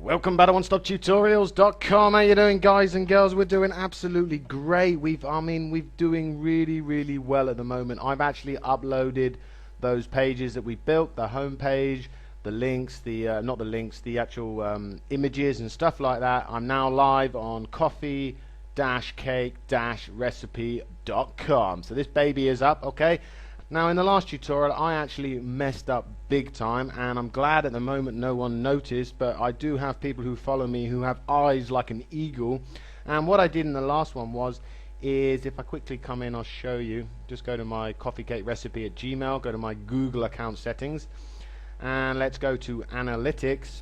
Welcome back to OneStopTutorials.com. How you doing, guys and girls? We're doing absolutely great. We're doing really well at the moment. I've actually uploaded those pages that we built, the home page, the links, not the links, the actual images and stuff like that. I'm now live on coffee-cake-recipe.com. So this baby is up, okay? Now in the last tutorial I actually messed up big time, and I'm glad at the moment no one noticed, but I do have people who follow me who have eyes like an eagle. And what I did in the last one is if I quickly come in, I'll show you. Just go to my coffeecakerecipe@gmail, go to my Google account settings, and let's go to analytics.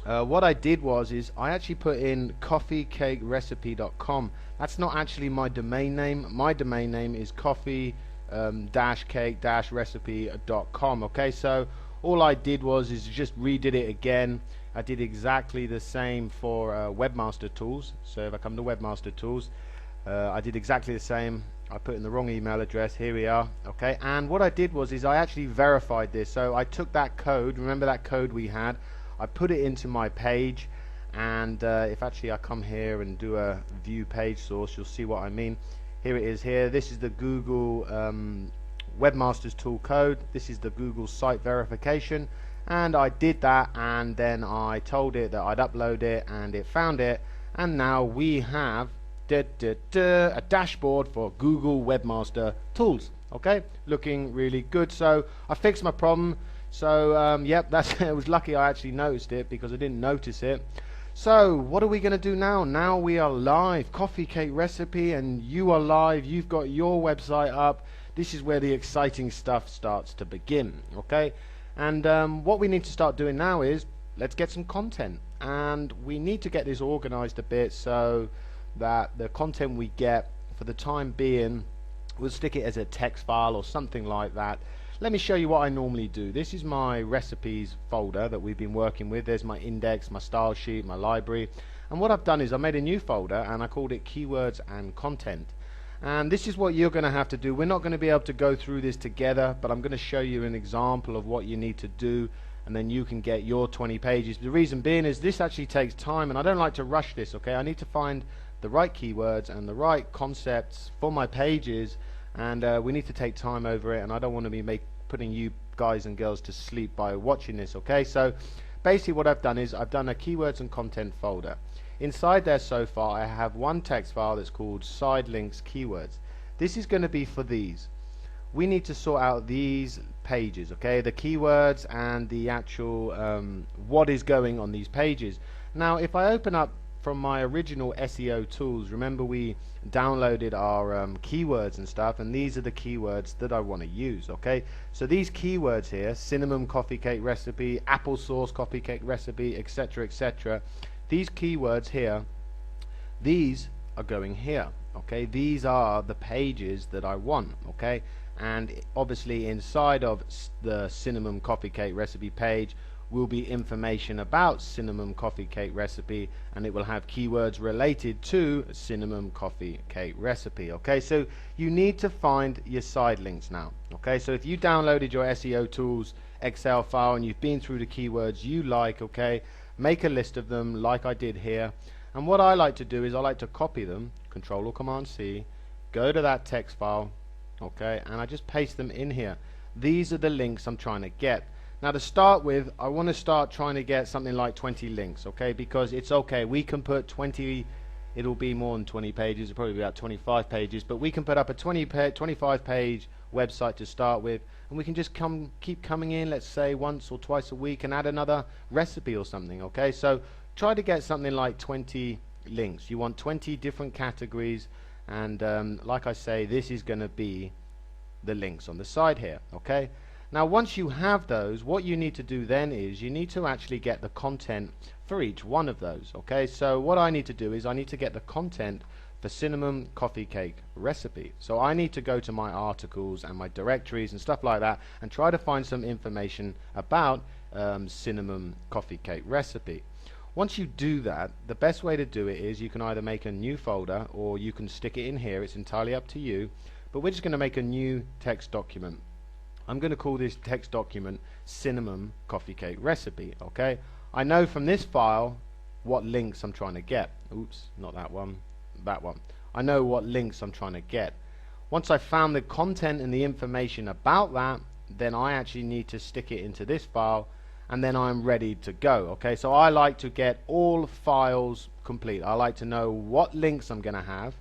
What I did is I actually put in coffeecakerecipe.com. That's not actually my domain name. My domain name is coffee-cake-recipe.com. okay, so all I did is just redid it again. I did exactly the same for Webmaster Tools. So if I come to Webmaster Tools, I did exactly the same. I put in the wrong email address. Here we are, okay. And what I did is I actually verified this. So I took that code, remember that code we had, I put it into my page, and if actually I come here and do a view page source, you'll see what I mean. Here it is here. This is the Google Webmasters tool code. This is the Google site verification, and I did that, and then I told it that I'd upload it, and it found it, and now we have a dashboard for Google Webmaster Tools. Okay, looking really good. So I fixed my problem. So yep, it was lucky I actually noticed it, because I didn't notice it. So what are we going to do now? Now we are live, Coffee Cake Recipe, and you are live. You've got your website up. This is where the exciting stuff starts to begin, okay? And what we need to start doing now is let's get some content, and we need to get this organized a bit so that the content we get, for the time being, we'll stick it as a text file or something like that. Let me show you what I normally do. This is my recipes folder that we've been working with. There's my index, my style sheet, my library, and what I've done is I made a new folder and I called it keywords and content. And this is what you're going to have to do. We're not going to be able to go through this together, but I'm going to show you an example of what you need to do, and then you can get your 20 pages. The reason being is this actually takes time, and I don't like to rush this, okay? I need to find the right keywords and the right concepts for my pages, and we need to take time over it, and I don't want to be putting you guys and girls to sleep by watching this, okay? So basically what I've done is I've done a keywords and content folder. Inside there so far I have one text file that's called side links keywords. This is going to be for these. We need to sort out these pages, okay? The keywords and the actual what is going on these pages. Now if I open up from my original SEO tools, remember we downloaded our keywords and stuff, and these are the keywords that I want to use, okay? So these keywords here, cinnamon coffee cake recipe, applesauce coffee cake recipe, etc, etc, these keywords here, these are going here, okay? These are the pages that I want, okay? And obviously inside of the cinnamon coffee cake recipe page will be information about cinnamon coffee cake recipe, and it will have keywords related to cinnamon coffee cake recipe, okay? So you need to find your side links now, okay? So if you downloaded your SEO tools Excel file and you've been through the keywords you like, okay, make a list of them like I did here. And what I like to do is I like to copy them, Control or Command C, go to that text file, okay, and I just paste them in here. These are the links I'm trying to get. Now to start with, I want to start trying to get something like 20 links, okay, because it's okay, we can put 20, it'll be more than 20 pages, it'll probably be about 25 pages, but we can put up a 25 page website to start with, and we can just keep coming in, let's say once or twice a week, and add another recipe or something, okay? So try to get something like 20 links. You want 20 different categories, and like I say, this is going to be the links on the side here, okay? Now once you have those, what you need to do then is you need to actually get the content for each one of those, okay? So what I need to do is I need to get the content for cinnamon coffee cake recipe. So I need to go to my articles and my directories and stuff like that and try to find some information about cinnamon coffee cake recipe. Once you do that, the best way to do it is you can either make a new folder or you can stick it in here. It's entirely up to you, but we're just going to make a new text document. I'm going to call this text document cinnamon coffee cake recipe, okay? I know from this file what links I'm trying to get. Oops, not that one, that one. I know what links I'm trying to get. Once I've found the content and the information about that, then I actually need to stick it into this file, and then I'm ready to go. Okay, so I like to get all files complete. I like to know what links I'm going to have.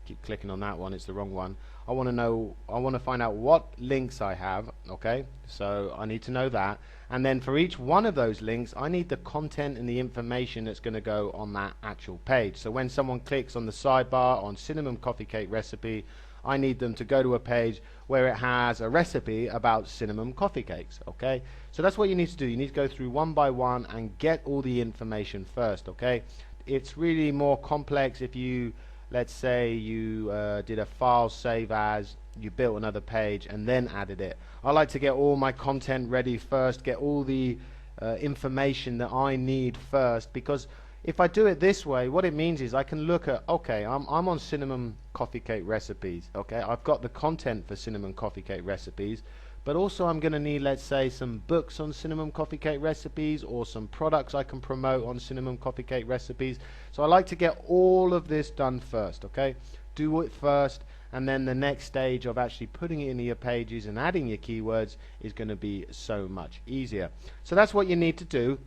Keep clicking on that one, it's the wrong one. I want to find out what links I have. Okay, so I need to know that, and then for each one of those links I need the content and the information that's going to go on that actual page. So when someone clicks on the sidebar on cinnamon coffee cake recipe, I need them to go to a page where it has a recipe about cinnamon coffee cakes. Okay, so that's what you need to do. You need to go through one by one and get all the information first. Okay, it's really more complex if you, let's say you did a file save as, you built another page and then added it. I like to get all my content ready first, get all the information that I need first, because if I do it this way, what it means is I can look at, okay, I'm on cinnamon coffee cake recipes. Okay, I've got the content for cinnamon coffee cake recipes, but also I'm going to need, let's say, some books on cinnamon coffee cake recipes, or some products I can promote on cinnamon coffee cake recipes. So I like to get all of this done first. Okay, do it first, and then the next stage of actually putting it into your pages and adding your keywords is going to be so much easier. So that's what you need to do.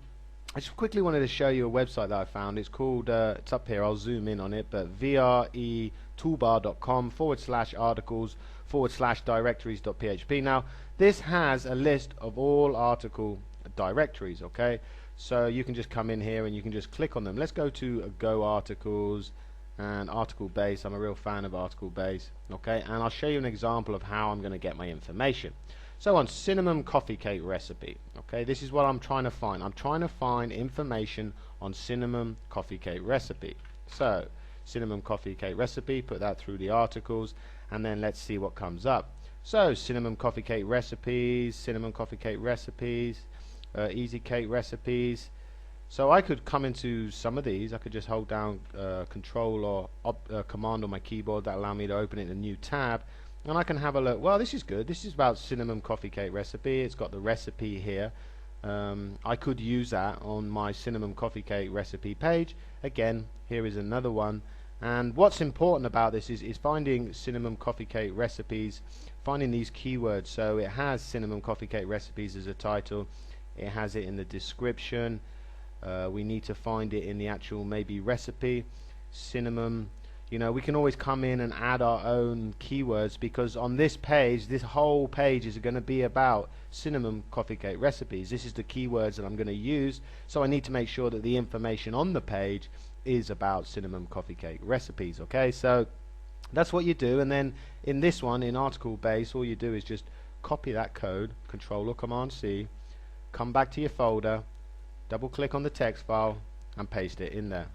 I just quickly wanted to show you a website that I found. It's called, it's up here, I'll zoom in on it, but vretoolbar.com/articles/directories.php. Now this has a list of all article directories. Okay, so you can just come in here and you can just click on them. Let's go to Go Articles and Article Base. I'm a real fan of Article Base. Okay, and I'll show you an example of how I'm going to get my information. So on cinnamon coffee cake recipe, okay, this is what I'm trying to find. I'm trying to find information on cinnamon coffee cake recipe. So cinnamon coffee cake recipe, put that through the articles, and then let's see what comes up. So cinnamon coffee cake recipes, easy cake recipes. So I could come into some of these. I could just hold down Control or Command on my keyboard. That allow me to open it in a new tab, and I can have a look. Well, this is good. This is about cinnamon coffee cake recipe. It's got the recipe here. I could use that on my cinnamon coffee cake recipe page. Again, here is another one. And what's important about this is finding cinnamon coffee cake recipes, finding these keywords. So it has cinnamon coffee cake recipes as a title. It has it in the description. We need to find it in the actual maybe recipe, cinnamon. You know, we can always come in and add our own keywords, because on this page, this whole page is going to be about cinnamon coffee cake recipes. This is the keywords that I'm going to use, so I need to make sure that the information on the page is about cinnamon coffee cake recipes. Okay, so that's what you do, and then in this one, in Article Base, all you do is just copy that code, Control or Command C, come back to your folder, double click on the text file and paste it in there.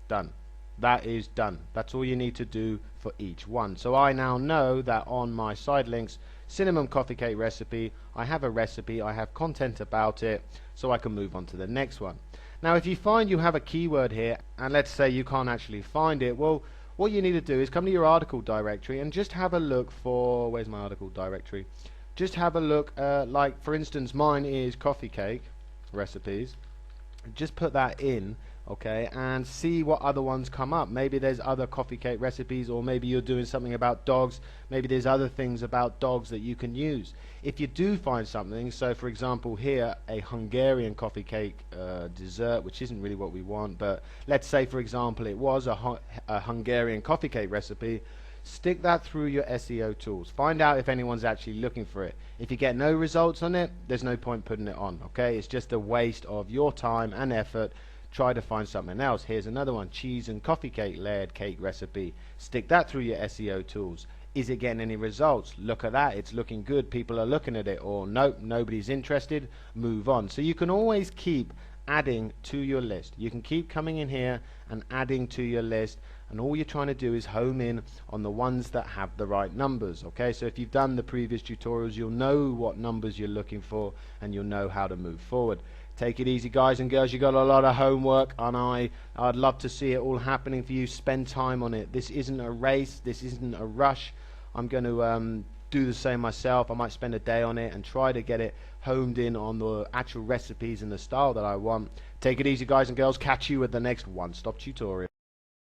Done. That is done. That's all you need to do for each one. So I now know that on my side links, cinnamon coffee cake recipe, I have a recipe, I have content about it, so I can move on to the next one. Now if you find you have a keyword here, and let's say you can't actually find it, well, what you need to do is come to your article directory and just have a look for, where's my article directory? Just have a look, like for instance mine is coffee cake recipes. Just put that in, okay, and see what other ones come up. Maybe there's other coffee cake recipes, or maybe you're doing something about dogs. Maybe there's other things about dogs that you can use. If you do find something, so for example here, a Hungarian coffee cake dessert, which isn't really what we want, but let's say for example it was a Hungarian coffee cake recipe, stick that through your SEO tools. Find out if anyone's actually looking for it. If you get no results on it, there's no point putting it on. Okay, it's just a waste of your time and effort. Try to find something else. Here's another one, cheese and coffee cake layered cake recipe. Stick that through your SEO tools. Is it getting any results? Look at that, it's looking good, people are looking at it. Or nope, nobody's interested, move on. So you can always keep adding to your list. You can keep coming in here and adding to your list, and all you're trying to do is home in on the ones that have the right numbers. Okay, so if you've done the previous tutorials, you'll know what numbers you're looking for, and you'll know how to move forward. Take it easy, guys and girls. You got a lot of homework, and I'd love to see it all happening for you. Spend time on it. This isn't a race, this isn't a rush. I'm going to do the same myself. I might spend a day on it and try to get it honed in on the actual recipes and the style that I want. Take it easy, guys and girls. Catch you at the next one stop tutorial.